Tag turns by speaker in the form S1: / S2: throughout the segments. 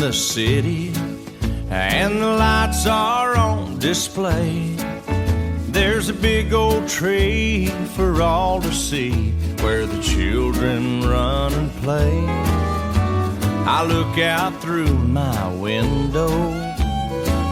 S1: the city, and the lights are on display. There's a big old tree for all to see, where the children run and play. I look out through my window,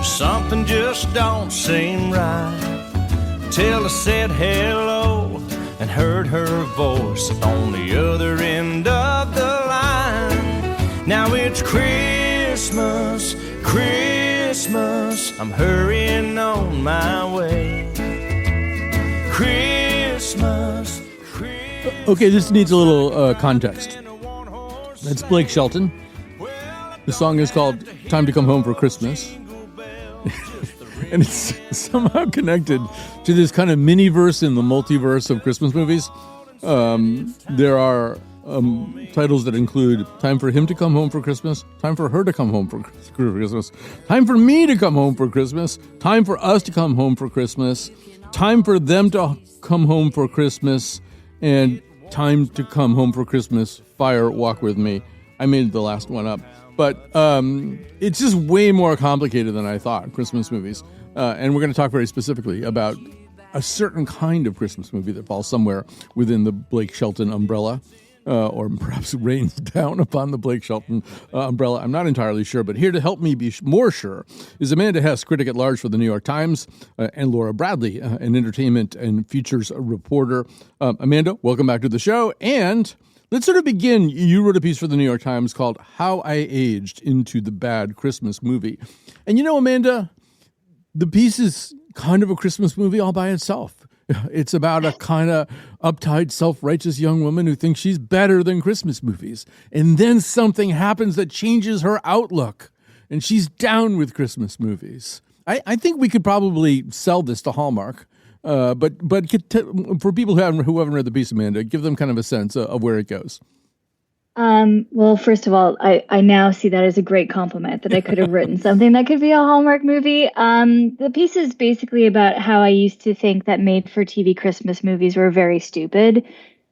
S1: something just don't seem right, till I said hello and heard her voice on the other end of the line. Now it's Christmas, Christmas, I'm hurrying on my way. Christmas, Christmas. Okay, this needs a little context. That's Blake Shelton. The song is called Time to Come Home for Christmas. And it's somehow connected to this kind of mini-verse in the multiverse of Christmas movies. There are titles that include Time for Him to Come Home for Christmas, Time for Her to Come Home for Christmas, Time for Me to Come Home for Christmas, Time for Us to Come Home for Christmas, Time for Them to Come Home for Christmas, and Time to Come Home for Christmas, Fire, Walk With Me. I made the last one up. But it's just way more complicated than I thought, Christmas movies. And we're going to talk very specifically about a certain kind of Christmas movie that falls somewhere within the Blake Shelton umbrella, or perhaps rains down upon the Blake Shelton umbrella. I'm not entirely sure, but here to help me be more sure is Amanda Hess, critic at large for the New York Times, and Laura Bradley, an entertainment and features reporter. Amanda, welcome back to the show. And let's sort of begin. You wrote a piece for the New York Times called How I Aged into the Bad Christmas Movie. And you know, Amanda, the piece is kind of a Christmas movie all by itself. It's about a kind of uptight, self-righteous young woman who thinks she's better than Christmas movies. And then something happens that changes her outlook, and she's down with Christmas movies. I think we could probably sell this to Hallmark. But for people who haven't read the piece, Amanda, give them kind of a sense of where it goes.
S2: Well, first of all, I now see that as a great compliment that I could have written something that could be a Hallmark movie. The piece is basically about how I used to think that made-for-TV Christmas movies were very stupid.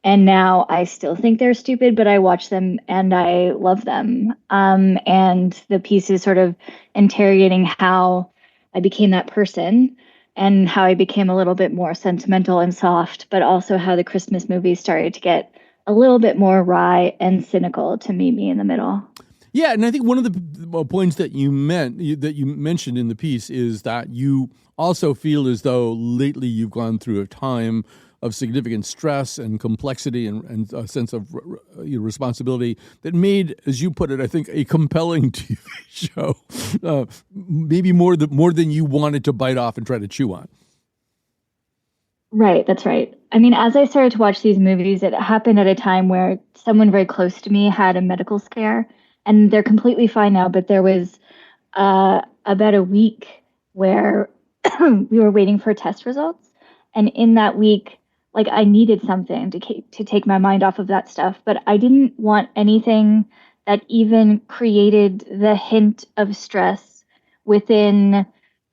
S2: And now I still think they're stupid, but I watch them and I love them. And the piece is sort of interrogating how I became that person and how I became a little bit more sentimental and soft, but also how the Christmas movies started to get a little bit more wry and cynical to meet me in the middle.
S1: Yeah, and I think one of the points that you mentioned in the piece is that you also feel as though lately you've gone through a time of significant stress and complexity and a sense of responsibility that made, as you put it, I think, a compelling TV show, maybe more than you wanted to bite off and try to chew on.
S2: Right, that's right. I mean, as I started to watch these movies, it happened at a time where someone very close to me had a medical scare, and they're completely fine now, but there was about a week where we were waiting for test results, and in that week, like, I needed something to take my mind off of that stuff, but I didn't want anything that even created the hint of stress within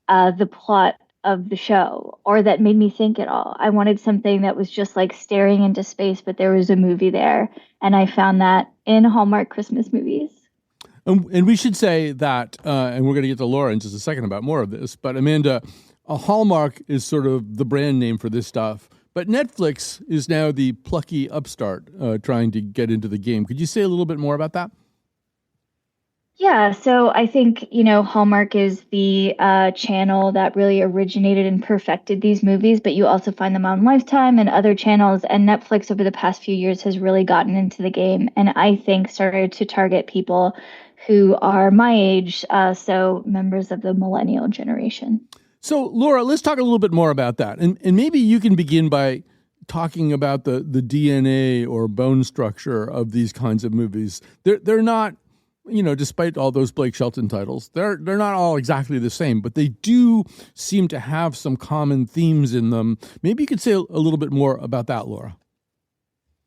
S2: the plot of the show, or that made me think at all. I wanted something that was just like staring into space, but there was a movie there, and I found that in Hallmark Christmas movies.
S1: And we should say that, and we're going to get to Laura in just a second about more of this, but Amanda, Hallmark is sort of the brand name for this stuff. But Netflix is now the plucky upstart trying to get into the game. Could you say a little bit more about that?
S2: Yeah, so I think, Hallmark is the channel that really originated and perfected these movies, but you also find them on Lifetime and other channels. And Netflix over the past few years has really gotten into the game, and I think started to target people who are my age, so members of the millennial generation.
S1: So, Laura, let's talk a little bit more about that. And maybe you can begin by talking about the DNA or bone structure of these kinds of movies. They're not, despite all those Blake Shelton titles, they're not all exactly the same, but they do seem to have some common themes in them. Maybe you could say a little bit more about that, Laura.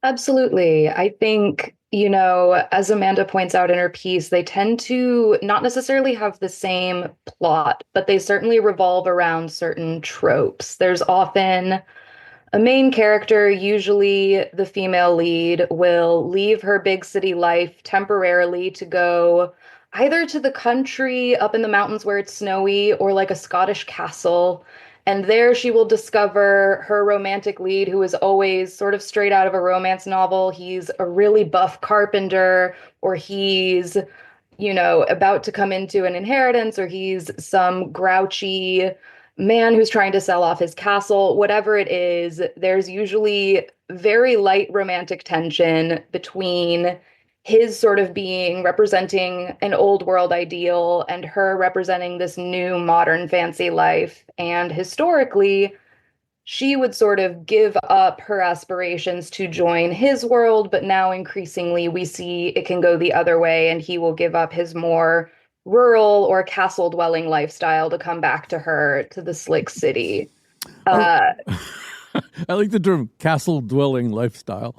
S3: Absolutely. I think, as Amanda points out in her piece, they tend to not necessarily have the same plot, but they certainly revolve around certain tropes. There's often a main character, usually the female lead, will leave her big city life temporarily to go either to the country up in the mountains where it's snowy or like a Scottish castle. And there she will discover her romantic lead, who is always sort of straight out of a romance novel. He's a really buff carpenter, or he's, about to come into an inheritance, or he's some grouchy man who's trying to sell off his castle. Whatever it is, there's usually very light romantic tension between his sort of being representing an old world ideal and her representing this new modern fancy life. And historically, she would sort of give up her aspirations to join his world, but now increasingly we see it can go the other way, and he will give up his more rural or castle dwelling lifestyle to come back to her, to the slick city.
S1: I like the term castle dwelling lifestyle.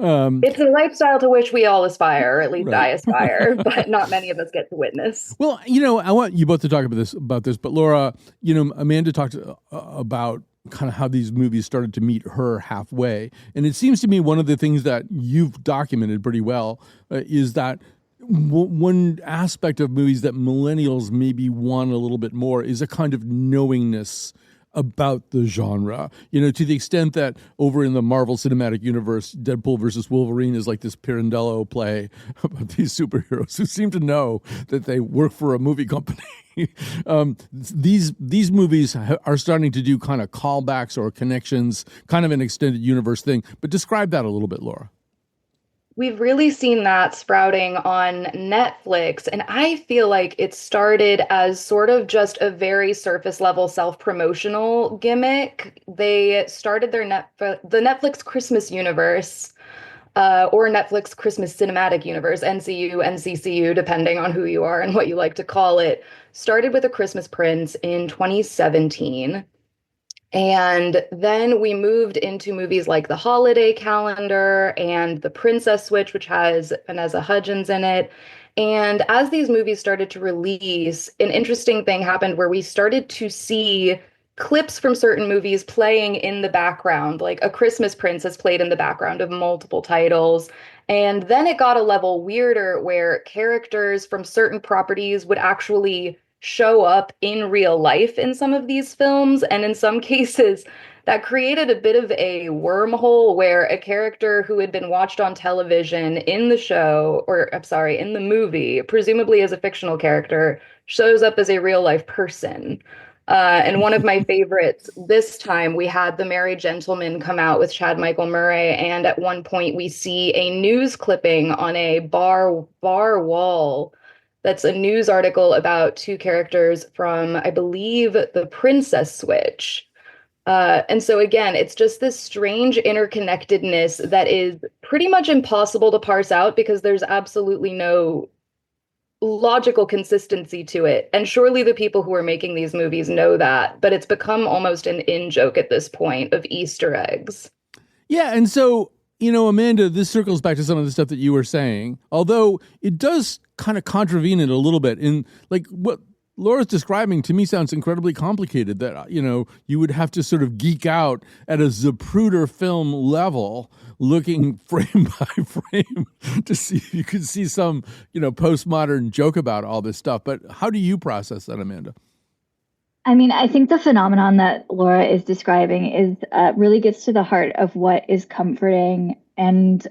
S3: It's a lifestyle to which we all aspire, or at least I aspire, but not many of us get to witness.
S1: Well, I want you both to talk about this, but Laura, Amanda talked about kind of how these movies started to meet her halfway. And it seems to me one of the things that you've documented pretty well is that one aspect of movies that millennials maybe want a little bit more is a kind of knowingness about the genre, to the extent that over in the Marvel Cinematic Universe, Deadpool versus Wolverine is like this Pirandello play about these superheroes who seem to know that they work for a movie company. These movies are starting to do kind of callbacks or connections, kind of an extended universe thing. But describe that a little bit, Laura.
S3: We've really seen that sprouting on Netflix, and I feel like it started as sort of just a very surface level self-promotional gimmick. They started the Netflix Christmas universe, or Netflix Christmas Cinematic Universe, NCU, NCCU, depending on who you are and what you like to call it, started with A Christmas Prince in 2017. And then we moved into movies like The Holiday Calendar and The Princess Switch, which has Vanessa Hudgens in it. And as these movies started to release, an interesting thing happened where we started to see clips from certain movies playing in the background, like A Christmas Prince has played in the background of multiple titles. And then it got a level weirder where characters from certain properties would actually show up in real life in some of these films. And in some cases, that created a bit of a wormhole where a character who had been watched on television in the show, or I'm sorry, in the movie, presumably as a fictional character, shows up as a real life person. And one of my favorites, this time we had The Merry Gentleman come out with Chad Michael Murray. And at one point we see a news clipping on a bar wall. That's a news article about two characters from, I believe, The Princess Switch. And so again, it's just this strange interconnectedness that is pretty much impossible to parse out because there's absolutely no logical consistency to it. And surely the people who are making these movies know that, but it's become almost an in-joke at this point of Easter eggs.
S1: Yeah, and so, Amanda, this circles back to some of the stuff that you were saying, although it does kind of contravene it a little bit. In like what Laura's describing to me sounds incredibly complicated, that, you would have to sort of geek out at a Zapruder film level, looking frame by frame to see if you could see some, postmodern joke about all this stuff. But how do you process that, Amanda?
S2: I mean, I think the phenomenon that Laura is describing is really gets to the heart of what is comforting and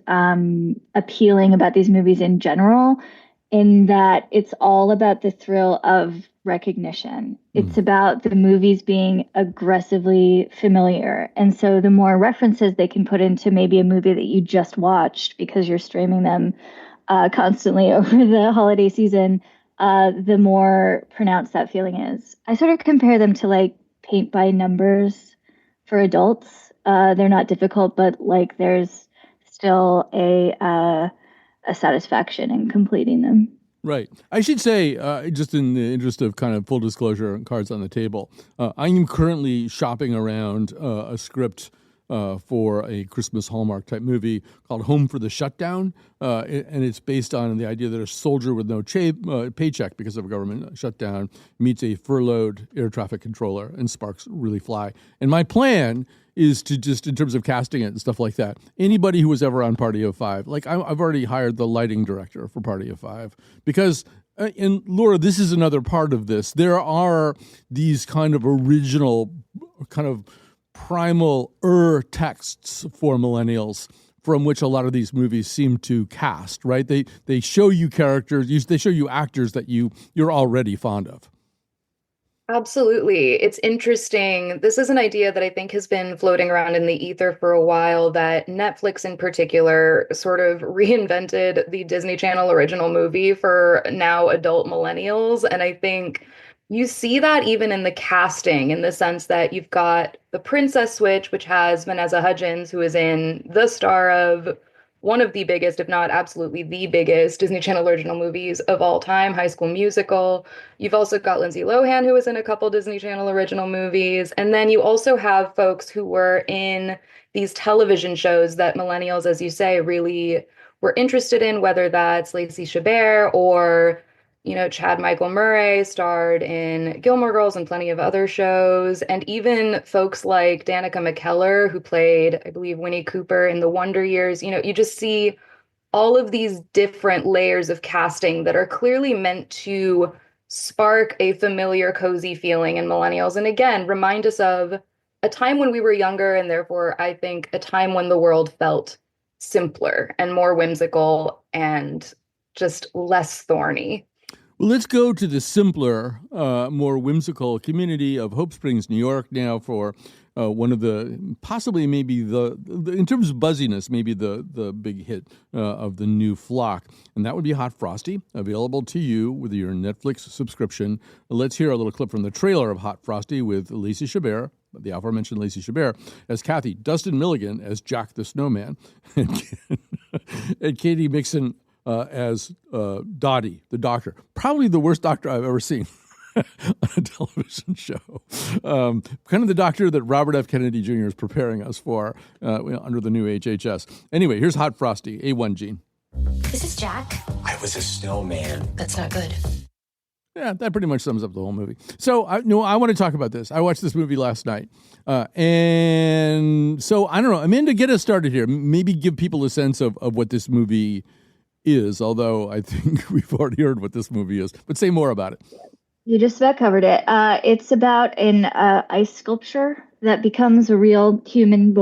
S2: appealing about these movies in general, in that it's all about the thrill of recognition. It's about the movies being aggressively familiar. And so the more references they can put into maybe a movie that you just watched because you're streaming them constantly over the holiday season, the more pronounced that feeling is. I sort of compare them to like paint by numbers for adults. They're not difficult, but like there's still a satisfaction in completing them.
S1: Right. I should say, just in the interest of kind of full disclosure and cards on the table, I am currently shopping around a script for a Christmas Hallmark type movie called Home for the Shutdown. And it's based on the idea that a soldier with no paycheck because of a government shutdown meets a furloughed air traffic controller and sparks really fly. And my plan is to just, in terms of casting it and stuff like that, anybody who was ever on Party of Five, like I've already hired the lighting director for Party of Five, because And Laura, this is another part of this. There are these kind of original, kind of primal texts for millennials from which a lot of these movies seem to cast, right? They show you characters, they show you actors that you're already fond of.
S3: Absolutely. It's interesting. This is an idea that I think has been floating around in the ether for a while, that Netflix in particular sort of reinvented the Disney Channel original movie for now adult millennials. And I think you see that even in the casting, in the sense that you've got the Princess Switch, which has Vanessa Hudgens, who is in the star of one of the biggest, if not absolutely the biggest, Disney Channel original movies of all time, High School Musical. You've also got Lindsay Lohan, who was in a couple Disney Channel original movies. And then you also have folks who were in these television shows that millennials, as you say, really were interested in, whether that's Lacey Chabert or Chad Michael Murray starred in Gilmore Girls and plenty of other shows. And even folks like Danica McKellar, who played, I believe, Winnie Cooper in The Wonder Years. You just see all of these different layers of casting that are clearly meant to spark a familiar, cozy feeling in millennials. And again, remind us of a time when we were younger, and therefore, I think, a time when the world felt simpler and more whimsical and just less thorny.
S1: Well, let's go to the simpler, more whimsical community of Hope Springs, New York, now for one of the, possibly maybe the in terms of buzziness, maybe the big hit of the new flock. And that would be Hot Frosty, available to you with your Netflix subscription. Let's hear a little clip from the trailer of Hot Frosty with Lacey Chabert, the aforementioned Lacey Chabert, as Kathy, Dustin Milligan as Jack the Snowman, and Katie Mixon as Dottie, the doctor. Probably the worst doctor I've ever seen on a television show. Kind of the doctor that Robert F. Kennedy Jr. is preparing us for under the new HHS. Anyway, here's Hot Frosty, A1 Gene.
S4: This is Jack.
S5: I was a snowman.
S4: That's not good.
S1: Yeah, that pretty much sums up the whole movie. So, I want to talk about this. I watched this movie last night. And so, I don't know. Amanda, get us started here. Maybe give people a sense of what this movie is, although I think we've already heard what this movie is. But say more about it.
S2: You just about covered it. It's about an ice sculpture that becomes a real human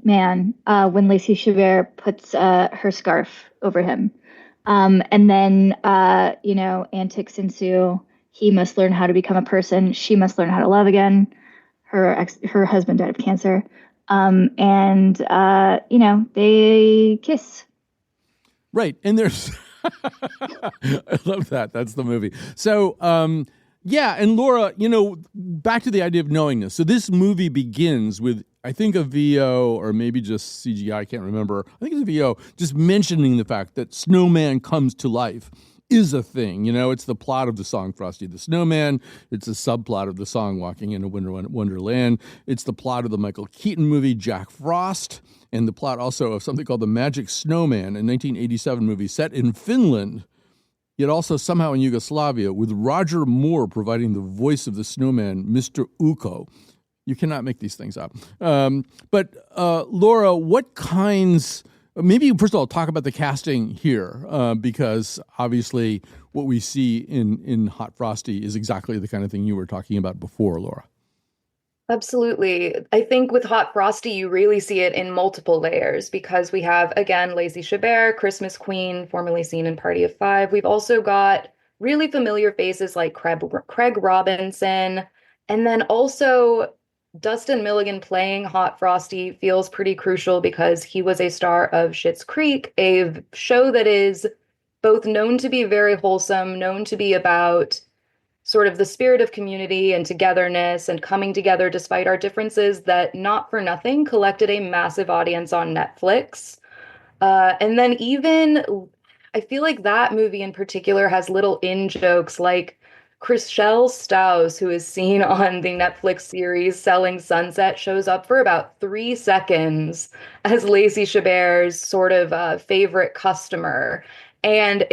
S2: man when Lacey Chabert puts her scarf over him. And then, antics ensue. He must learn how to become a person. She must learn how to love again. Her husband died of cancer. They kiss.
S1: Right. And there's, I love that. That's the movie. So, yeah. And Laura, back to the idea of knowingness. So this movie begins with, I think, a VO or maybe just CGI. I can't remember. I think it's a VO just mentioning the fact that Snowman comes to life is a thing. It's the plot of the song Frosty the Snowman. It's a subplot of the song Walking in a Wonderland. It's the plot of the Michael Keaton movie Jack Frost, and the plot also of something called The Magic Snowman, a 1987 movie set in Finland, yet also somehow in Yugoslavia, with Roger Moore providing the voice of the snowman, Mr. Uko. You cannot make these things up. But Laura, what kinds... Maybe, first of all, talk about the casting here, because obviously what we see in Hot Frosty is exactly the kind of thing you were talking about before, Laura.
S3: Absolutely. I think with Hot Frosty, you really see it in multiple layers, because we have, again, Lacey Chabert, Christmas Queen, formerly seen in Party of Five. We've also got really familiar faces like Craig Robinson, and then also Dustin Milligan playing Hot Frosty feels pretty crucial because he was a star of Schitt's Creek, a show that is both known to be very wholesome, known to be about sort of the spirit of community and togetherness and coming together despite our differences, that not for nothing collected a massive audience on Netflix. And then even, I feel like that movie in particular has little in-jokes like Chriselle Staus, who is seen on the Netflix series Selling Sunset, shows up for about 3 seconds as Lacey Chabert's sort of favorite customer. And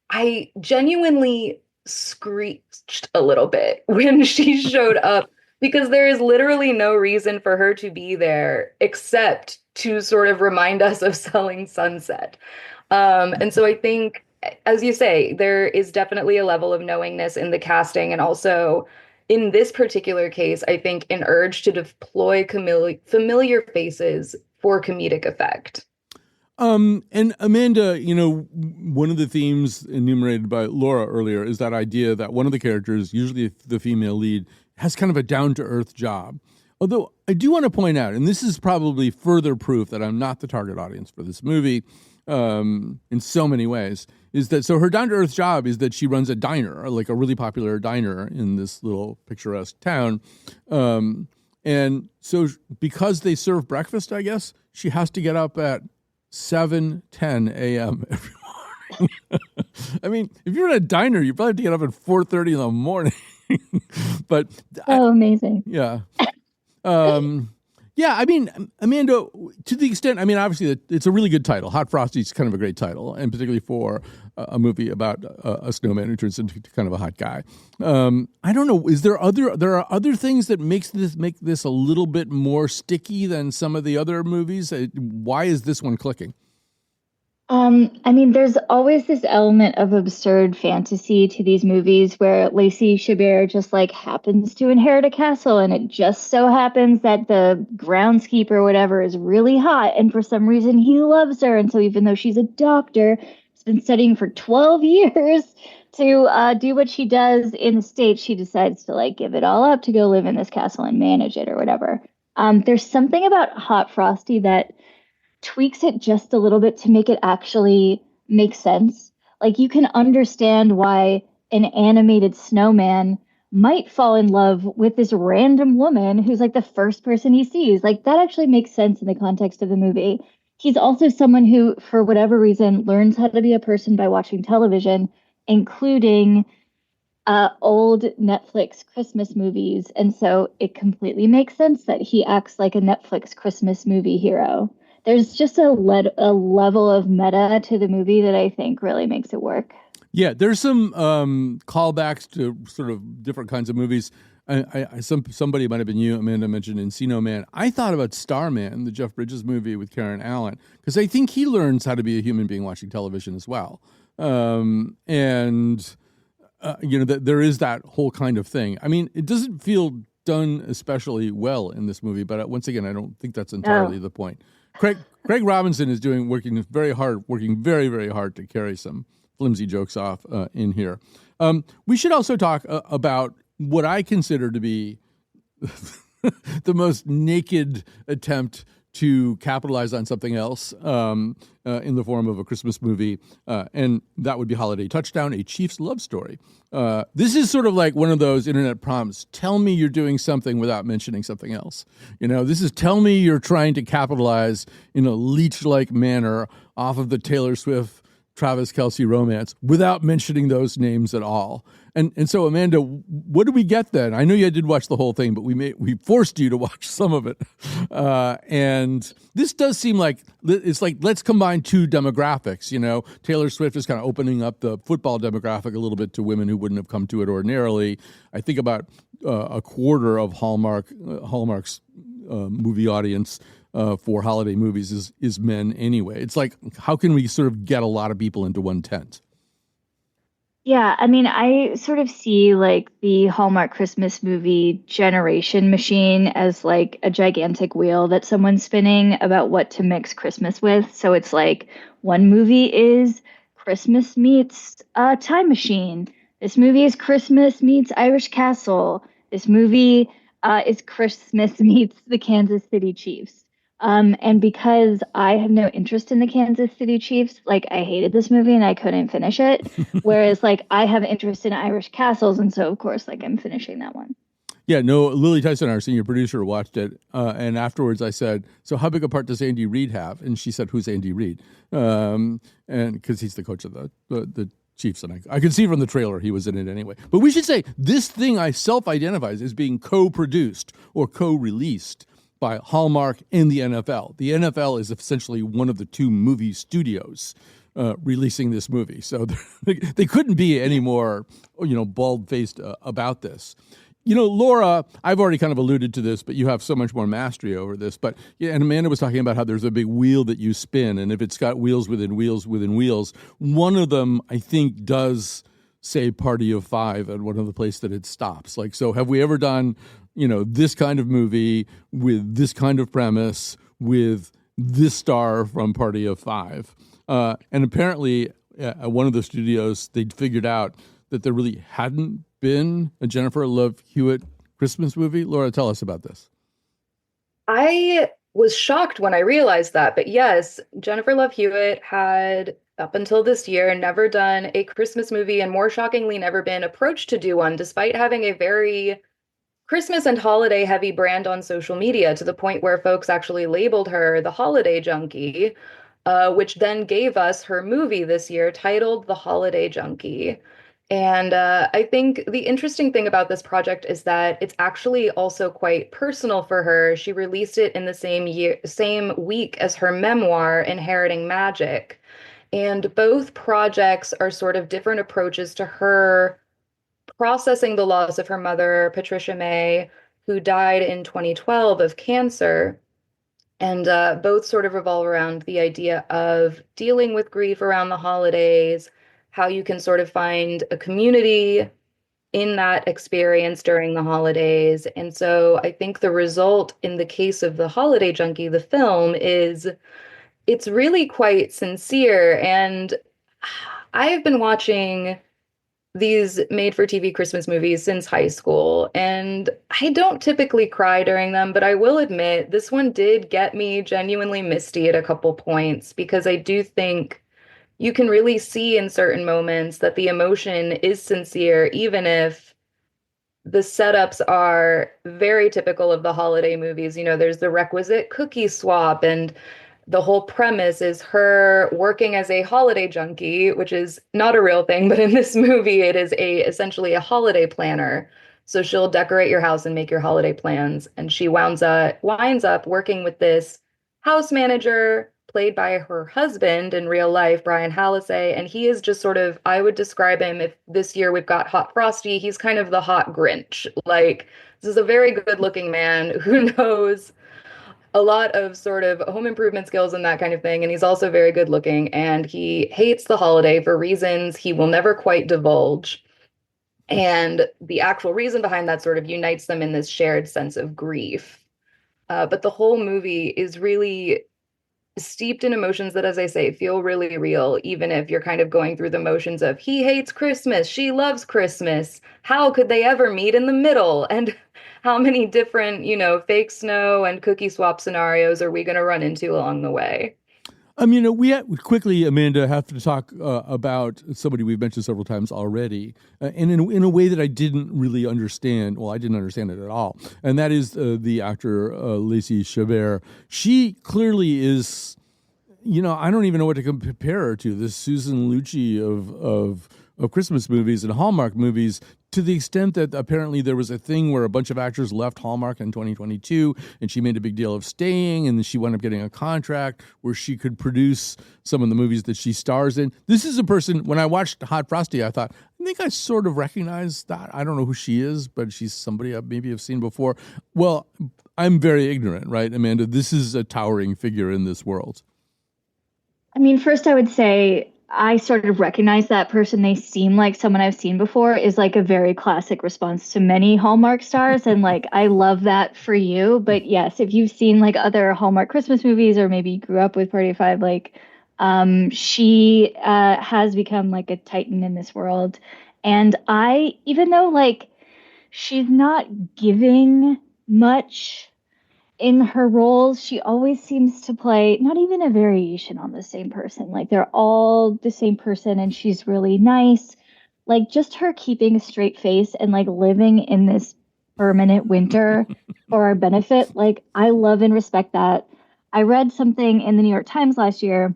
S3: I genuinely screeched a little bit when she showed up, because there is literally no reason for her to be there except to sort of remind us of Selling Sunset. And so I think as you say, there is definitely a level of knowingness in the casting, and also in this particular case, I think an urge to deploy familiar faces for comedic effect.
S1: And Amanda, one of the themes enumerated by Laura earlier is that idea that one of the characters, usually the female lead, has kind of a down-to-earth job. Although I do want to point out, and this is probably further proof that I'm not the target audience for this movie in so many ways, is that so her down-to-earth job is that she runs a diner, like a really popular diner in this little picturesque town. And so because they serve breakfast, I guess, she has to get up at 7:10 a.m. every morning. I mean, if you're in a diner, you probably have to get up at 4:30 in the morning. But
S2: amazing.
S1: Yeah. Yeah, I mean, Amanda, to the extent, I mean, obviously it's a really good title. Hot Frosty is kind of a great title, and particularly for a movie about a snowman who turns into kind of a hot guy. I don't know, there are other things that make this a little bit more sticky than some of the other movies? Why is this one clicking?
S2: I mean, there's always this element of absurd fantasy to these movies where Lacey Chabert just like happens to inherit a castle, and it just so happens that the groundskeeper or whatever is really hot, and for some reason he loves her. And so even though she's a doctor, has been studying for 12 years to do what she does in the States, she decides to like give it all up to go live in this castle and manage it or whatever. There's something about Hot Frosty that tweaks it just a little bit to make it actually make sense. Like you can understand why an animated snowman might fall in love with this random woman who's like the first person he sees. Like that actually makes sense in the context of the movie. He's also someone who, for whatever reason, learns how to be a person by watching television, including old Netflix Christmas movies. And so it completely makes sense that he acts like a Netflix Christmas movie hero. There's just a level of meta to the movie that I think really makes it work.
S1: Yeah, there's some callbacks to sort of different kinds of movies. Somebody might have been you, Amanda, mentioned Encino Man. I thought about Starman, the Jeff Bridges movie with Karen Allen, because I think he learns how to be a human being watching television as well. There is that whole kind of thing. I mean, it doesn't feel done especially well in this movie, but once again, I don't think that's entirely the point. Craig Robinson is working very, very hard to carry some flimsy jokes off in here. We should also talk about what I consider to be the most naked attempt to capitalize on something else in the form of a Christmas movie, and that would be Holiday Touchdown, a Chiefs love story. This is sort of like one of those internet prompts. Tell me you're doing something without mentioning something else. This is tell me you're trying to capitalize in a leech-like manner off of the Taylor Swift, Travis Kelce romance without mentioning those names at all. And so, Amanda, what did we get then? I know you did watch the whole thing, but we forced you to watch some of it. And this does seem like it's like, let's combine two demographics. Taylor Swift is kind of opening up the football demographic a little bit to women who wouldn't have come to it ordinarily. I think about a quarter of Hallmark's movie audience for holiday movies is men anyway. It's like, how can we sort of get a lot of people into one tent?
S2: Yeah, I mean, I sort of see like the Hallmark Christmas movie generation machine as like a gigantic wheel that someone's spinning about what to mix Christmas with. So it's like one movie is Christmas meets Time Machine. This movie is Christmas meets Irish Castle. This movie is Christmas meets the Kansas City Chiefs. And because I have no interest in the Kansas City Chiefs, like I hated this movie and I couldn't finish it. Whereas like I have interest in Irish castles. And so of course, like I'm finishing that one.
S1: Yeah, no, Lily Tyson, our senior producer, watched it. And afterwards I said, so how big a part does Andy Reid have? And she said, who's Andy Reid? And because he's the coach of the Chiefs. And I could see from the trailer he was in it anyway. But we should say this thing I self-identifies as being co-produced or co-released by Hallmark and the NFL. The NFL is essentially one of the two movie studios releasing this movie. So they couldn't be any more, bald-faced about this. Laura, I've already kind of alluded to this, but you have so much more mastery over this. But yeah, and Amanda was talking about how there's a big wheel that you spin, and if it's got wheels within wheels within wheels, one of them I think does say Party of Five at one of the places that it stops. Like, so have we ever done, this kind of movie with this kind of premise with this star from Party of Five? And apparently at one of the studios, they'd figured out that there really hadn't been a Jennifer Love Hewitt Christmas movie. Laura, tell us about this.
S3: I was shocked when I realized that, but yes, Jennifer Love Hewitt had, up until this year, never done a Christmas movie, and more shockingly, never been approached to do one, despite having a very Christmas and holiday heavy brand on social media, to the point where folks actually labeled her the holiday junkie, which then gave us her movie this year titled The Holiday Junkie. And I think the interesting thing about this project is that it's actually also quite personal for her. She released it in the same week as her memoir, Inheriting Magic. And both projects are sort of different approaches to her processing the loss of her mother, Patricia May, who died in 2012 of cancer. And both sort of revolve around the idea of dealing with grief around the holidays, how you can sort of find a community in that experience during the holidays. And so I think the result in the case of The Holiday Junkie, the film, is it's really quite sincere. And I've been watching these made-for-TV Christmas movies since high school, and I don't typically cry during them, but I will admit this one did get me genuinely misty at a couple points, because I do think you can really see in certain moments that the emotion is sincere, even if the setups are very typical of the holiday movies. There's the requisite cookie swap, and the whole premise is her working as a holiday junkie, which is not a real thing, but in this movie, it is essentially a holiday planner. So she'll decorate your house and make your holiday plans. And she winds up working with this house manager, played by her husband in real life, Brian Hallisey. And he is just sort of, I would describe him, if this year we've got Hot Frosty, he's kind of the hot Grinch. Like, this is a very good looking man who knows a lot of sort of home improvement skills and that kind of thing. And he's also very good looking, and he hates the holiday for reasons he will never quite divulge. And the actual reason behind that sort of unites them in this shared sense of grief. But the whole movie is really steeped in emotions that, as I say, feel really real, even if you're kind of going through the motions of he hates Christmas, she loves Christmas, how could they ever meet in the middle? And how many different, fake snow and cookie swap scenarios are we going to run into along the way?
S1: We quickly, Amanda, have to talk about somebody we've mentioned several times already, and in a way that I didn't really understand. Well, I didn't understand it at all, and that is the actor Lacey Chabert. She clearly is, I don't even know what to compare her to. This Susan Lucci of Christmas movies and Hallmark movies, to the extent that apparently there was a thing where a bunch of actors left Hallmark in 2022, and she made a big deal of staying, and then she wound up getting a contract where she could produce some of the movies that she stars in. This is a person, when I watched Hot Frosty, I thought, I think I sort of recognize that. I don't know who she is, but she's somebody I maybe have seen before. Well, I'm very ignorant, right, Amanda? This is a towering figure in this world.
S2: I mean, first I would say I sort of recognize that person. They seem like someone I've seen before is like a very classic response to many Hallmark stars. And like, I love that for you. But yes, if you've seen like other Hallmark Christmas movies, or maybe grew up with Party of Five, like she has become like a titan in this world. And even though like she's not giving much in her roles, she always seems to play not even a variation on the same person. Like they're all the same person, and she's really nice. Like just her keeping a straight face and like living in this permanent winter for our benefit. Like I love and respect that. I read something in the New York Times last year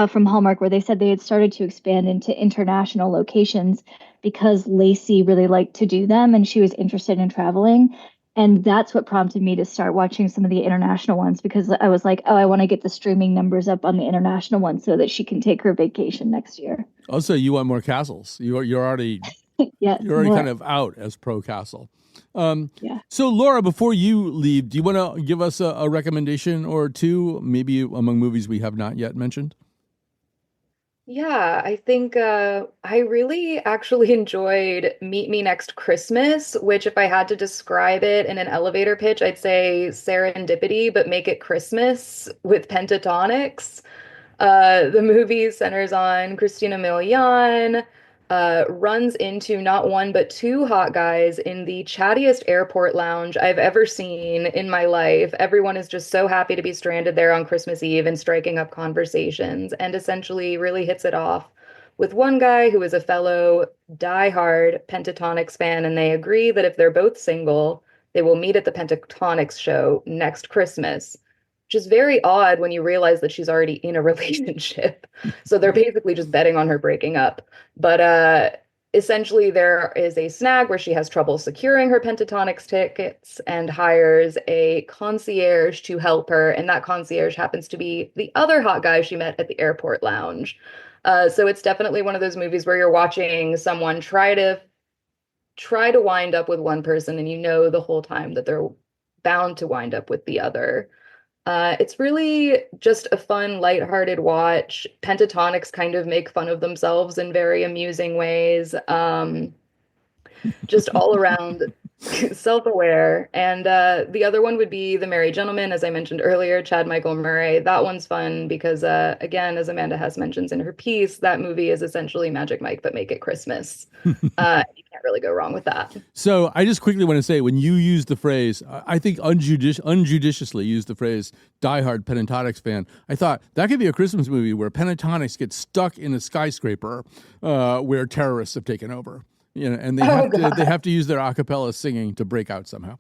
S2: from Hallmark where they said they had started to expand into international locations because Lacey really liked to do them and she was interested in traveling. And that's what prompted me to start watching some of the international ones, because I was like, oh, I want to get the streaming numbers up on the international ones so that she can take her vacation next year.
S1: Also, you want more castles. You're already
S2: yes,
S1: you're already kind of out as pro castle.
S2: Yeah.
S1: So, Laura, before you leave, do you want to give us a recommendation or two, maybe among movies we have not yet mentioned?
S3: Yeah, I think I really actually enjoyed Meet Me Next Christmas, which if I had to describe it in an elevator pitch, I'd say serendipity, but make it Christmas with pentatonics. The movie centers on Christina Milian, runs into not one but two hot guys in the chattiest airport lounge I've ever seen in my life. Everyone is just so happy to be stranded there on Christmas Eve and striking up conversations, and essentially really hits it off with one guy who is a fellow diehard Pentatonics fan, and they agree that if they're both single, they will meet at the Pentatonics show next Christmas, which is very odd when you realize that she's already in a relationship. So they're basically just betting on her breaking up. But essentially, there is a snag where she has trouble securing her Pentatonics tickets and hires a concierge to help her. And that concierge happens to be the other hot guy she met at the airport lounge. So it's definitely one of those movies where you're watching someone try to wind up with one person, and you know the whole time that they're bound to wind up with the other. It's really just a fun, lighthearted watch. Pentatonics kind of make fun of themselves in very amusing ways. Just all around self-aware. And the other one would be The Merry Gentleman, as I mentioned earlier, Chad Michael Murray. That one's fun because, again, as Amanda Hess mentions in her piece, that movie is essentially Magic Mike, but make it Christmas. You can't really go wrong with that.
S1: So I just quickly want to say, when you use the phrase, I think unjudiciously used the phrase diehard Pentatonics fan, I thought that could be a Christmas movie where Pentatonics get stuck in a skyscraper where terrorists have taken over. You know, and they have to use their a cappella singing to break out somehow.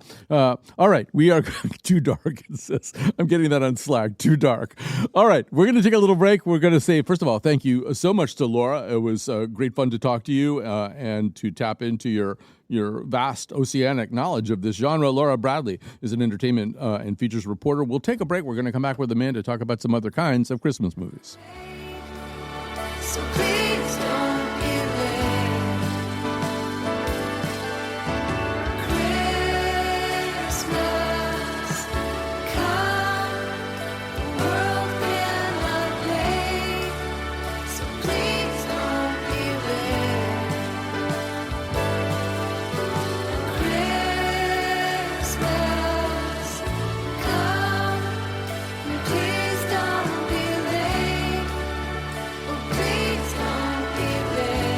S1: All right, we are too dark. It says. I'm getting that on Slack. Too dark. All right, we're going to take a little break. We're going to say, first of all, thank you so much to Laura. It was great fun to talk to you and to tap into your vast oceanic knowledge of this genre. Laura Bradley is an entertainment and features reporter. We'll take a break. We're going to come back with Amanda to talk about some other kinds of Christmas movies.
S4: So please don't be late. Christmas come, the world cannot wait. So please don't be late. Christmas come, please don't be late. Oh, please don't be late.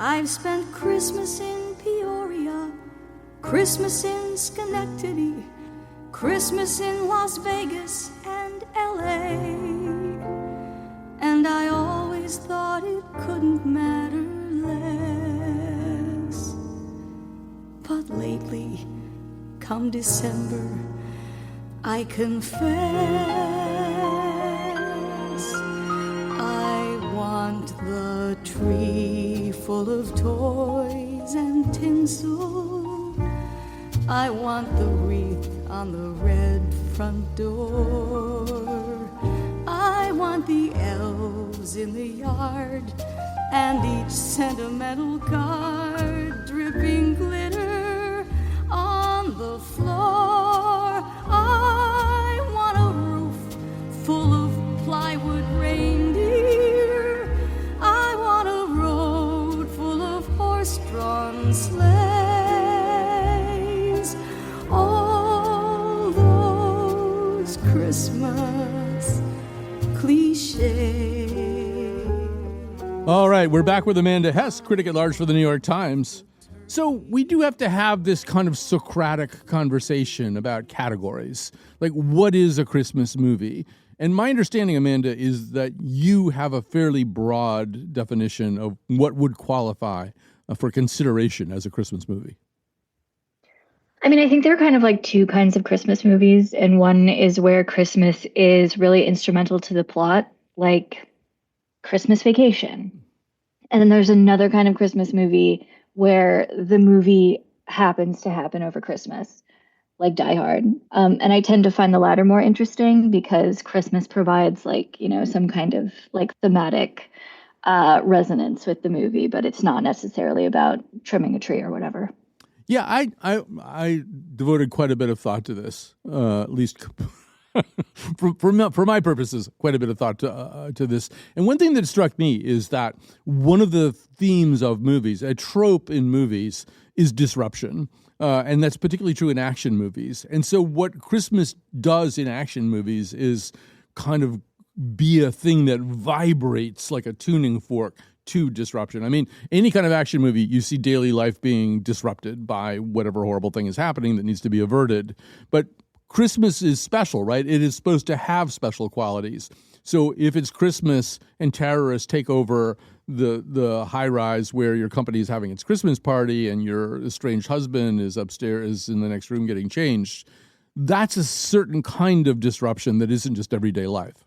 S4: I've spent Christmas in Peoria, Christmas in Schenectady, Christmas in Las Vegas and LA. And I always thought it couldn't matter less. But lately, come December, I confess, I want the tree full of toys and tinsel. I want the wreath on the red front door. I want the elves in the yard and each sentimental card dripping glitter on the floor. I want a roof full of plywood reindeer. I want a road full of horse-drawn sleighs. All those Christmas cliches.
S1: All right, we're back with Amanda Hess, critic at large for the New York Times. So we do have to have this kind of Socratic conversation about categories. Like, what is a Christmas movie? And my understanding, Amanda, is that you have a fairly broad definition of what would qualify for consideration as a Christmas movie.
S2: I mean, I think there are kind of like two kinds of Christmas movies, and one is where Christmas is really instrumental to the plot, like Christmas Vacation. And then there's another kind of Christmas movie where the movie happens to happen over Christmas, like Die Hard. And I tend to find the latter more interesting because Christmas provides some kind of like thematic resonance with the movie, but it's not necessarily about trimming a tree or whatever.
S1: Yeah, I devoted quite a bit of thought to this, at least for my purposes, quite a bit of thought to this. And one thing that struck me is that one of the themes of movies, a trope in movies, is disruption. And that's particularly true in action movies. And so what Christmas does in action movies is kind of be a thing that vibrates like a tuning fork to disruption. I mean, any kind of action movie, you see daily life being disrupted by whatever horrible thing is happening that needs to be averted. But Christmas is special, right? It is supposed to have special qualities. So if it's Christmas and terrorists take over the high rise where your company is having its Christmas party and your estranged husband is upstairs in the next room getting changed, that's a certain kind of disruption that isn't just everyday life.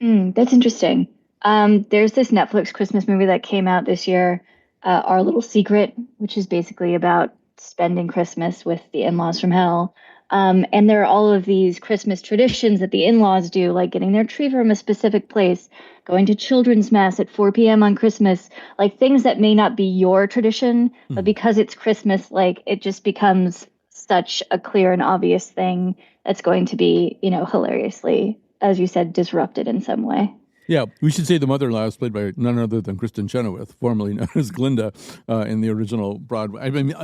S2: That's interesting. There's this Netflix Christmas movie that came out this year, Our Little Secret, which is basically about spending Christmas with the in-laws from hell. And there are all of these Christmas traditions that the in-laws do, like getting their tree from a specific place, going to children's mass at 4 p.m. on Christmas, like things that may not be your tradition, but because it's Christmas, like it just becomes such a clear and obvious thing that's going to be, hilariously, as you said, disrupted in some way.
S1: Yeah, we should say the mother-in-law is played by none other than Kristen Chenoweth, formerly known as Glinda in the original Broadway. I mean,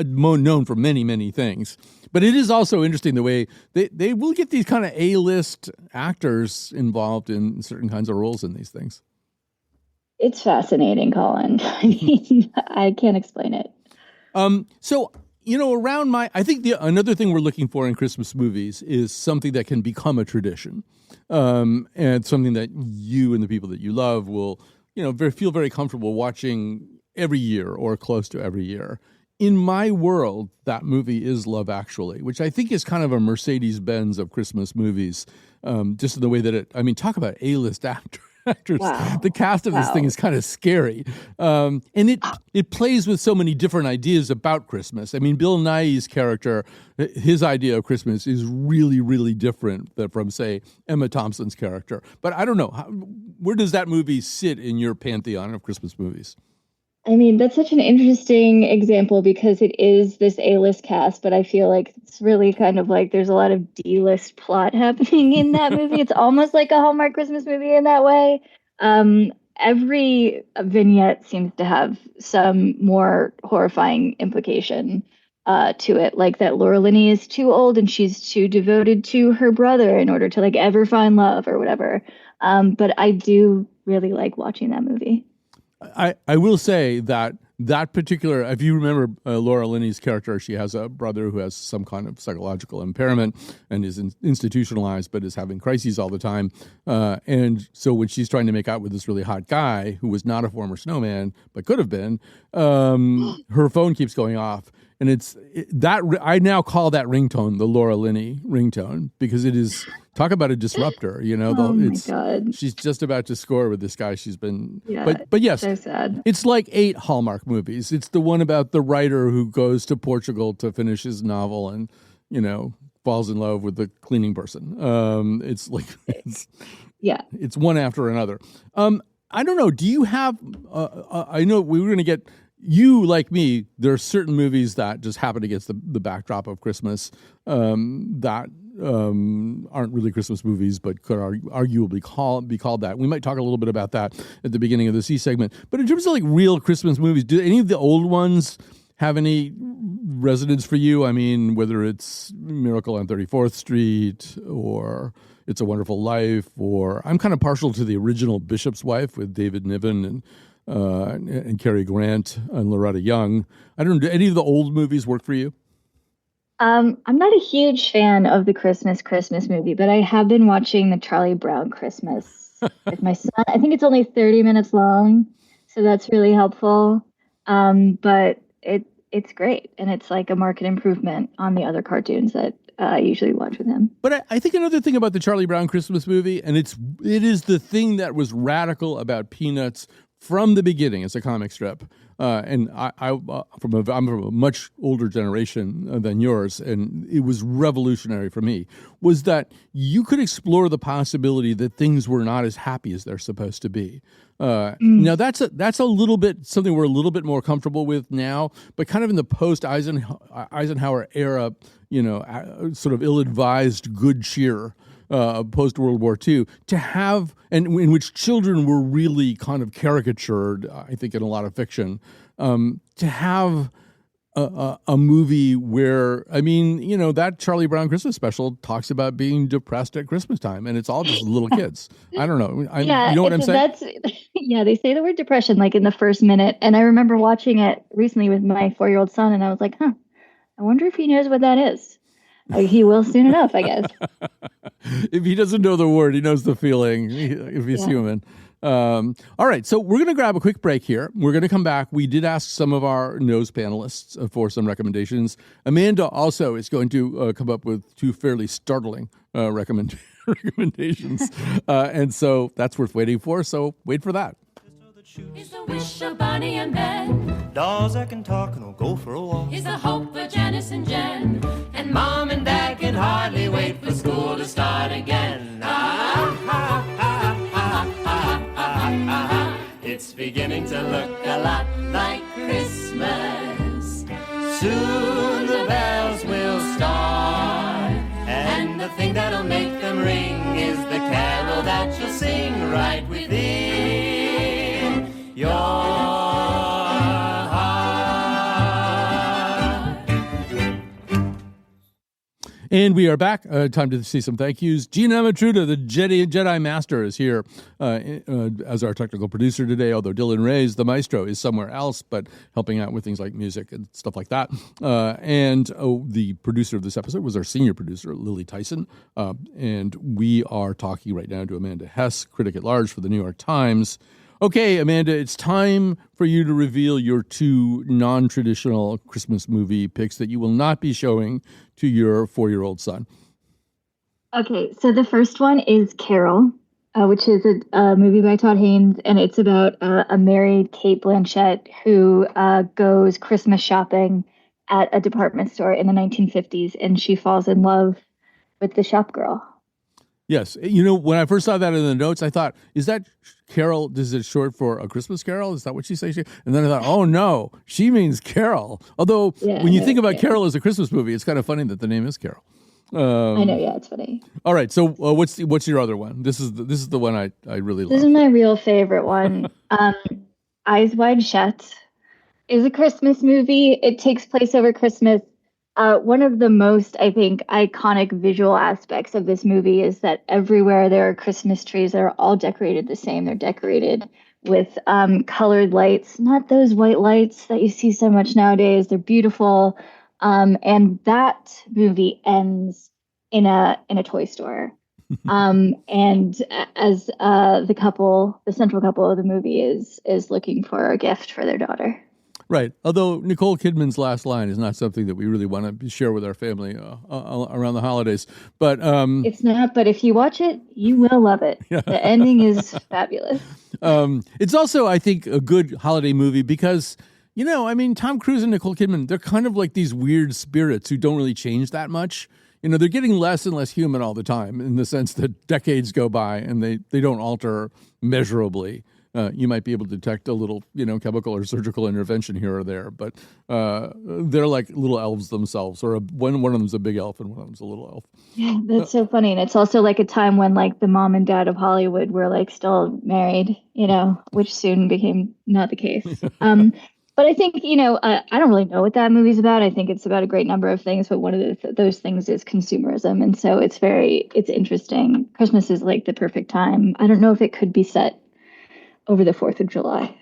S1: known for many, many things. But it is also interesting the way they will get these kind of A-list actors involved in certain kinds of roles in these things.
S2: It's fascinating, Colin. I mean, I can't explain it.
S1: So, I think another thing we're looking for in Christmas movies is something that can become a tradition. And something that you and the people that you love will, feel very comfortable watching every year or close to every year. In my world, that movie is Love Actually, which I think is kind of a Mercedes-Benz of Christmas movies, just in the way that talk about A-list actors. Wow. The cast of this thing is kind of scary. And it plays with so many different ideas about Christmas. I mean, Bill Nighy's character, his idea of Christmas is really, really different from, say, Emma Thompson's character. But I don't know, where does that movie sit in your pantheon of Christmas movies?
S2: I mean, that's such an interesting example because it is this A-list cast, but I feel like it's really kind of like there's a lot of D-list plot happening in that movie. It's almost like a Hallmark Christmas movie in that way. Every vignette seems to have some more horrifying implication to it, like that Laura Linney is too old and she's too devoted to her brother in order to ever find love or whatever. But I do really like watching that movie.
S1: I will say that particular, if you remember Laura Linney's character, she has a brother who has some kind of psychological impairment and is institutionalized, but is having crises all the time. And so when she's trying to make out with this really hot guy who was not a former snowman, but could have been, her phone keeps going off. And I now call that ringtone the Laura Linney ringtone because it is, talk about a disruptor,
S2: my God.
S1: She's just about to score with this guy she's been, but yes,
S2: so sad.
S1: It's like 8 Hallmark movies. It's the one about the writer who goes to Portugal to finish his novel and, falls in love with the cleaning person. It's one after another. I don't know. Do you have, I know we were going to get, you, like me, there are certain movies that just happen against the backdrop of Christmas that aren't really Christmas movies, but could arguably be called that. We might talk a little bit about that at the beginning of the C segment. But in terms of real Christmas movies, do any of the old ones have any resonance for you? I mean, whether it's Miracle on 34th Street or It's a Wonderful Life, or I'm kind of partial to the original Bishop's Wife with David Niven and Cary Grant and Loretta Young. I don't know, do any of the old movies work for you?
S2: I'm not a huge fan of the Christmas movie, but I have been watching the Charlie Brown Christmas with my son. I think it's only 30 minutes long, so that's really helpful. But it's great, and it's like a market improvement on the other cartoons that I usually watch with him.
S1: But I think another thing about the Charlie Brown Christmas movie, and it is the thing that was radical about Peanuts from the beginning as a comic strip. And I'm from a much older generation than yours, and it was revolutionary for me, was that you could explore the possibility that things were not as happy as they're supposed to be. Now, that's a little bit something we're a little bit more comfortable with now, but kind of in the post-Eisenhower era, sort of ill-advised good cheer post-World War II, to have, and in which children were really kind of caricatured, I think, in a lot of fiction, to have a movie where, that Charlie Brown Christmas special talks about being depressed at Christmas time, and it's all just little kids. I don't know. You know what I'm saying?
S2: Yeah, they say the word depression like in the first minute, and I remember watching it recently with my 4-year-old son, and I was like, I wonder if he knows what that is. He will soon enough, I guess.
S1: If he doesn't know the word, he knows the feeling, if he's human. All right, so we're going to grab a quick break here. We're going to come back. We did ask some of our nose panelists for some recommendations. Amanda also is going to come up with 2 fairly startling recommendations. And so that's worth waiting for, so wait for that.
S6: Is the wish of Bonnie and Ben.
S7: Dolls that can talk and will go for a walk.
S6: Is the hope for Janice and Jen. And Mom and Dad can hardly wait for school to start again. It's beginning to look a lot like Christmas. Soon the bells will start. And the thing that'll make them ring is the carol that you'll sing right within your heart.
S1: And we are back. Time to see some thank yous. Gina Amatruda, the Jedi Master, is here as our technical producer today, although Dylan Reyes, the maestro, is somewhere else, but helping out with things like music and stuff like that. And the producer of this episode was our senior producer, Lily Tyson. And we are talking right now to Amanda Hess, critic at large for the New York Times. Okay, Amanda, it's time for you to reveal your 2 non-traditional Christmas movie picks that you will not be showing to your 4-year-old son.
S2: Okay, so the first one is Carol, which is a movie by Todd Haynes, and it's about a married Cate Blanchett who goes Christmas shopping at a department store in the 1950s, and she falls in love with the shop girl.
S1: Yes. When I first saw that in the notes, I thought, is that Carol, is it short for A Christmas Carol? Is that what she says? And then I thought, oh, no, she means Carol. Although, when you think about Carol as a Christmas movie, it's kind of funny that the name is Carol.
S2: I know, it's funny.
S1: All right, so what's your other one? This is the one I really love.
S2: This is my real favorite one. Eyes Wide Shut is a Christmas movie. It takes place over Christmas. One of the most, I think, iconic visual aspects of this movie is that everywhere there are Christmas trees that are all decorated the same. They're decorated with colored lights, not those white lights that you see so much nowadays. They're beautiful. And that movie ends in a toy store. And as the central couple of the movie is looking for a gift for their daughter.
S1: Right. Although Nicole Kidman's last line is not something that we really want to share with our family around the holidays. But
S2: it's not. But if you watch it, you will love it. Yeah. The ending is fabulous.
S1: It's also, I think, a good holiday movie because, Tom Cruise and Nicole Kidman, they're kind of like these weird spirits who don't really change that much. They're getting less and less human all the time in the sense that decades go by and they don't alter measurably. You might be able to detect a little, chemical or surgical intervention here or there, but they're like little elves themselves, or one of them's a big elf and one of them's a little elf.
S2: Yeah, that's so funny. And it's also like a time when like the mom and dad of Hollywood were like still married, which soon became not the case. But I think, I don't really know what that movie's about. I think it's about a great number of things, but one of those things is consumerism. And so it's interesting. Christmas is like the perfect time. I don't know if it could be set over the 4th of July.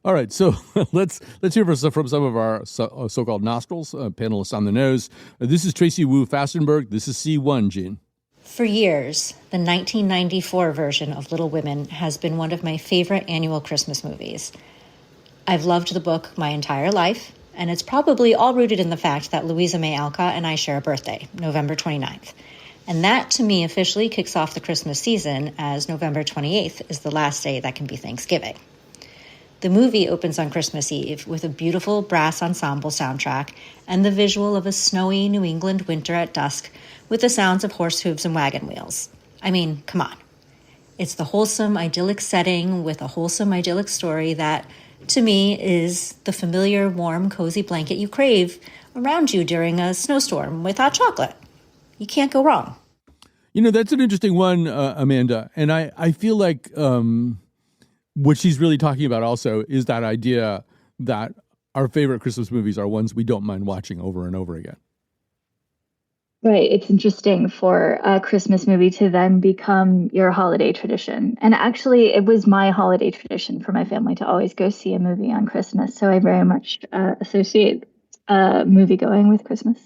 S1: All right, so let's hear from some of our so-called nostrils, panelists on the nose. This is Tracy Wu Fastenberg. This is C1, Gene.
S8: For years, the 1994 version of Little Women has been one of my favorite annual Christmas movies. I've loved the book my entire life, And it's probably all rooted in the fact that Louisa May Alcott and I share a birthday, November 29th. And that, to me, officially kicks off the Christmas season, as November 28th is the last day that can be Thanksgiving. The movie opens on Christmas Eve with a beautiful brass ensemble soundtrack and the visual of a snowy New England winter at dusk with the sounds of horse hooves and wagon wheels. I mean, come on. It's the wholesome, idyllic setting with a wholesome, idyllic story that, to me, is the familiar, warm, cozy blanket you crave around you during a snowstorm with hot chocolate. You can't go wrong.
S1: You know, that's an interesting one, Amanda. And I feel like what she's really talking about also is that idea that our favorite Christmas movies are ones we don't mind watching over and over again.
S2: Right. It's interesting for a Christmas movie to then become your holiday tradition. And actually, it was my holiday tradition for my family to always go see a movie on Christmas. So I very much associate movie going with Christmas.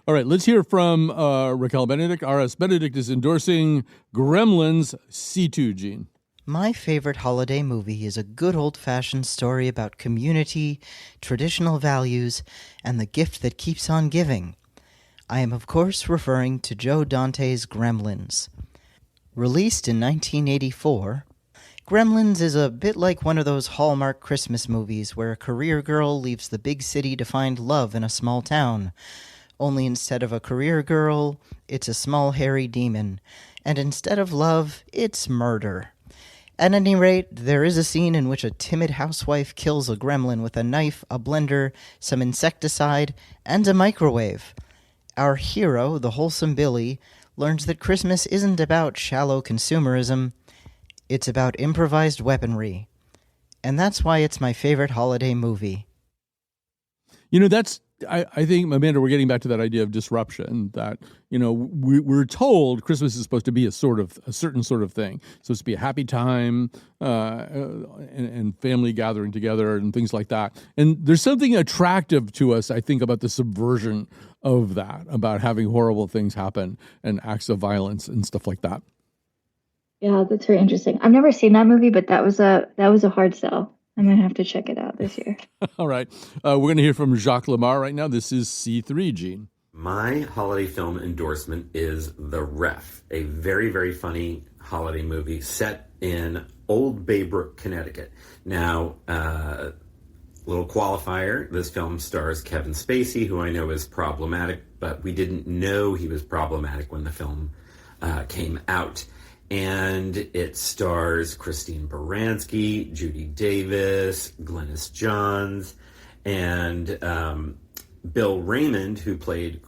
S1: All right, let's hear from Raquel Benedict. R.S. Benedict is endorsing Gremlins C2, Gene.
S9: My favorite holiday movie is a good old-fashioned story about community, traditional values, and the gift that keeps on giving. I am, of course, referring to Joe Dante's Gremlins. Released in 1984, Gremlins is a bit like one of those Hallmark Christmas movies where a career girl leaves the big city to find love in a small town. Only instead of a career girl, it's a small hairy demon. And instead of love, it's murder. At any rate, there is a scene in which a timid housewife kills a gremlin with a knife, a blender, some insecticide, and a microwave. Our hero, the wholesome Billy, learns that Christmas isn't about shallow consumerism. It's about improvised weaponry. And that's why it's my favorite holiday movie.
S1: You know, I think, Amanda, we're getting back to that idea of disruption, that, you know, we're told Christmas is supposed to be a certain sort of thing. It's supposed to be a happy time and family gathering together and things like that. And there's something attractive to us, I think, about the subversion of that, about having horrible things happen and acts of violence and stuff like that.
S2: Yeah, that's very interesting. I've never seen that movie, but that was a hard sell. I might have to check it out this year. All
S1: right. We're going to hear from Jacques Lamar right now. This is C3, Gene.
S10: My holiday film endorsement is The Ref, a very, very funny holiday movie set in Old Baybrook, Connecticut. Now, little qualifier, this film stars Kevin Spacey, who I know is problematic, but we didn't know he was problematic when the film came out. And it stars Christine Baranski, Judy Davis, Glynis Johns, and Bill Raymond, who played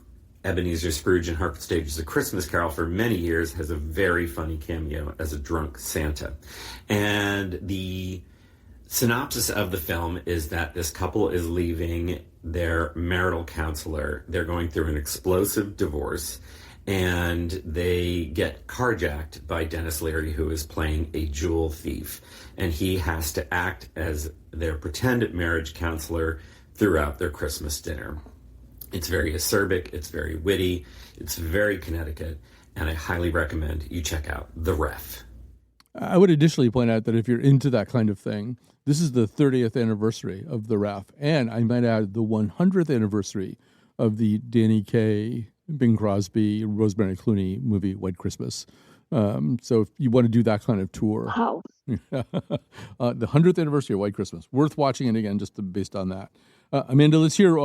S10: Ebenezer Scrooge in Harper Stage's A Christmas Carol for many years, has a very funny cameo as a drunk Santa. And the synopsis of the film is that this couple is leaving their marital counselor. They're going through an explosive divorce, and they get carjacked by Dennis Leary, who is playing a jewel thief. And he has to act as their pretend marriage counselor throughout their Christmas dinner. It's very acerbic, it's very witty, it's very Connecticut, and I highly recommend you check out The Ref.
S1: I would additionally point out that if you're into that kind of thing, this is the 30th anniversary of The Ref, and I might add the 100th anniversary of the Danny Kaye, Bing Crosby, Rosemary Clooney movie White Christmas. So if you want to do that kind of tour,
S2: wow.
S1: The 100th anniversary of White Christmas, worth watching it again just based on that. Amanda, let's hear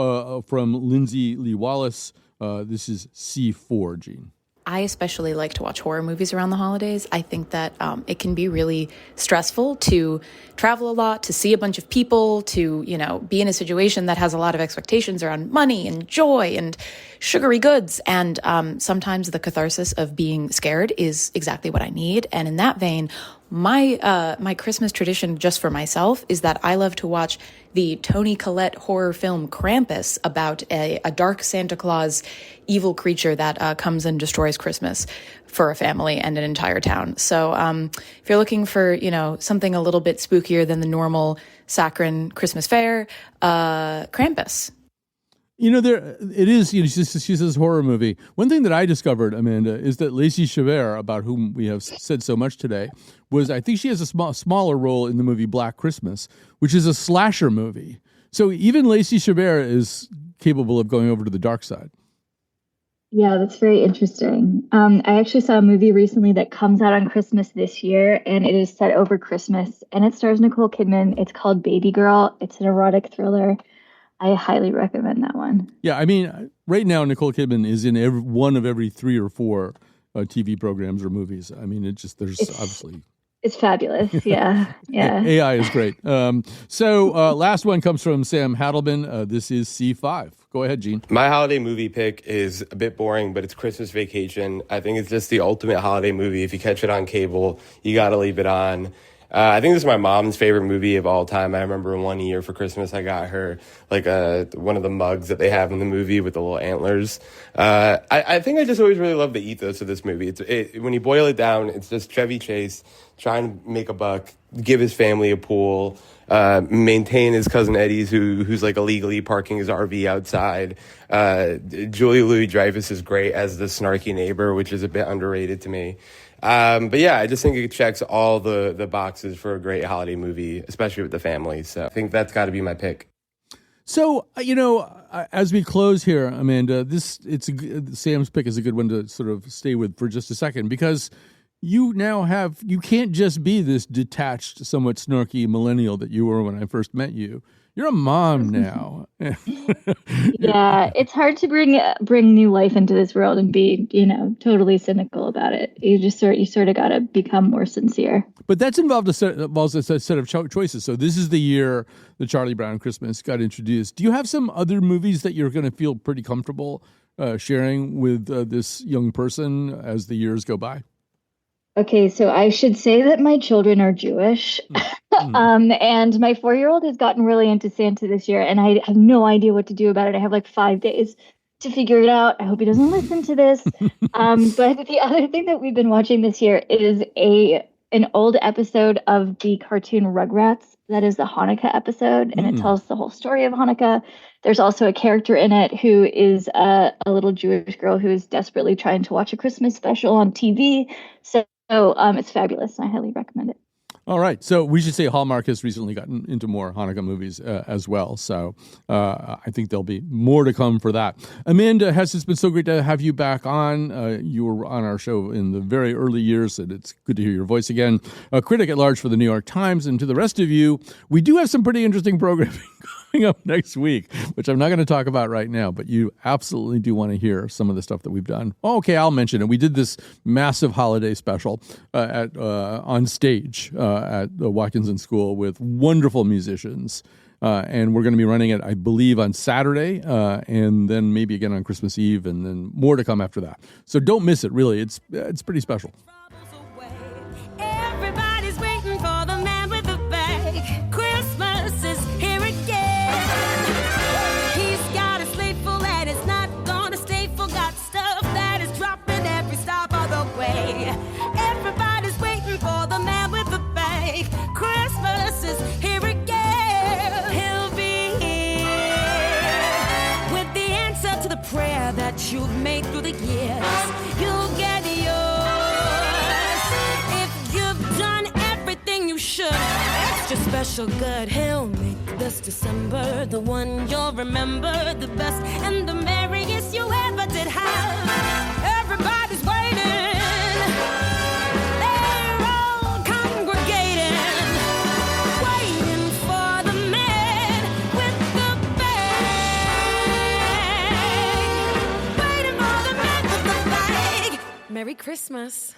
S1: from Lindsay Lee Wallace. This is C4, Gene.
S11: I especially like to watch horror movies around the holidays. I think that it can be really stressful to travel a lot, to see a bunch of people, to, you know, be in a situation that has a lot of expectations around money and joy and sugary goods. And sometimes the catharsis of being scared is exactly what I need. And in that vein, my Christmas tradition just for myself is that I love to watch the Toni Collette horror film Krampus about a dark Santa Claus evil creature that comes and destroys Christmas for a family and an entire town. So if you're looking for, you know, something a little bit spookier than the normal saccharine Christmas fare, Krampus.
S1: There it is. She says horror movie. One thing that I discovered, Amanda, is that Lacey Chabert, about whom we have said so much today, I think she has a smaller role in the movie Black Christmas, which is a slasher movie. So even Lacey Chabert is capable of going over to the dark side.
S2: Yeah, that's very interesting. I actually saw a movie recently that comes out on Christmas this year, and it is set over Christmas, and it stars Nicole Kidman. It's called Baby Girl. It's an erotic thriller. I highly recommend that one.
S1: Yeah, I mean, right now Nicole Kidman is in one of every 3 or 4 TV programs or movies. I mean, obviously.
S2: It's fabulous. Yeah.
S1: AI is great. So last one comes from Sam Hadelman. This is C5. Go ahead, Gene.
S12: My holiday movie pick is a bit boring, but it's Christmas Vacation. I think it's just the ultimate holiday movie. If you catch it on cable, you got to leave it on. I think this is my mom's favorite movie of all time. I remember one year for Christmas, I got her like one of the mugs that they have in the movie with the little antlers. I think I just always really love the ethos of this movie. When you boil it down, it's just Chevy Chase trying to make a buck, give his family a pool, maintain his cousin Eddie's who's like illegally parking his RV outside. Julia Louis-Dreyfus is great as the snarky neighbor, which is a bit underrated to me. But yeah, I just think it checks all the boxes for a great holiday movie, especially with the family. So I think that's got to be my pick.
S1: So, as we close here, Amanda, Sam's pick is a good one to sort of stay with for just a second, because you can't just be this detached, somewhat snarky millennial that you were when I first met you. You're a mom now.
S2: Yeah, it's hard to bring new life into this world and be, totally cynical about it. You sort of got to become more sincere.
S1: But that's involves a set of choices. So this is the year the Charlie Brown Christmas got introduced. Do you have some other movies that you're going to feel pretty comfortable sharing with this young person as the years go by?
S2: Okay, so I should say that my children are Jewish. And my 4-year-old has gotten really into Santa this year, and I have no idea what to do about it. I have like 5 days to figure it out. I hope he doesn't listen to this. But the other thing that we've been watching this year is an old episode of the cartoon Rugrats. That is the Hanukkah episode, and it tells the whole story of Hanukkah. There's also a character in it who is a little Jewish girl who is desperately trying to watch a Christmas special on TV. So it's fabulous. I highly recommend it.
S1: All right. So we should say Hallmark has recently gotten into more Hanukkah movies as well. So I think there'll be more to come for that. Amanda Hess, it's been so great to have you back on. You were on our show in the very early years, and it's good to hear your voice again. A critic at large for the New York Times. And to the rest of you, we do have some pretty interesting programming coming up next week, which I'm not going to talk about right now, but you absolutely do want to hear some of the stuff that we've done. Oh, okay, I'll mention it. We did this massive holiday special on stage at the Watkinson School with wonderful musicians. And we're going to be running it, I believe, on Saturday, and then maybe again on Christmas Eve, and then more to come after that. So don't miss it, really. It's pretty special.
S4: Everybody's waiting for the man with the bag. Christmas is here again. He's got a slate full and it's not gonna stay full. Got stuff that is dropping every stop of the way. Everybody's waiting for the man with the bag. Christmas is here again. He'll be here with the answer to the prayer that you've made through the years. You'll get yours if you've done everything you should. Extra special good. He'll make this December the one you'll remember the best and the merriest you ever did have. Everybody's waiting. They're all congregating, waiting for the man with the bag. Waiting for the man with the bag. Merry Christmas.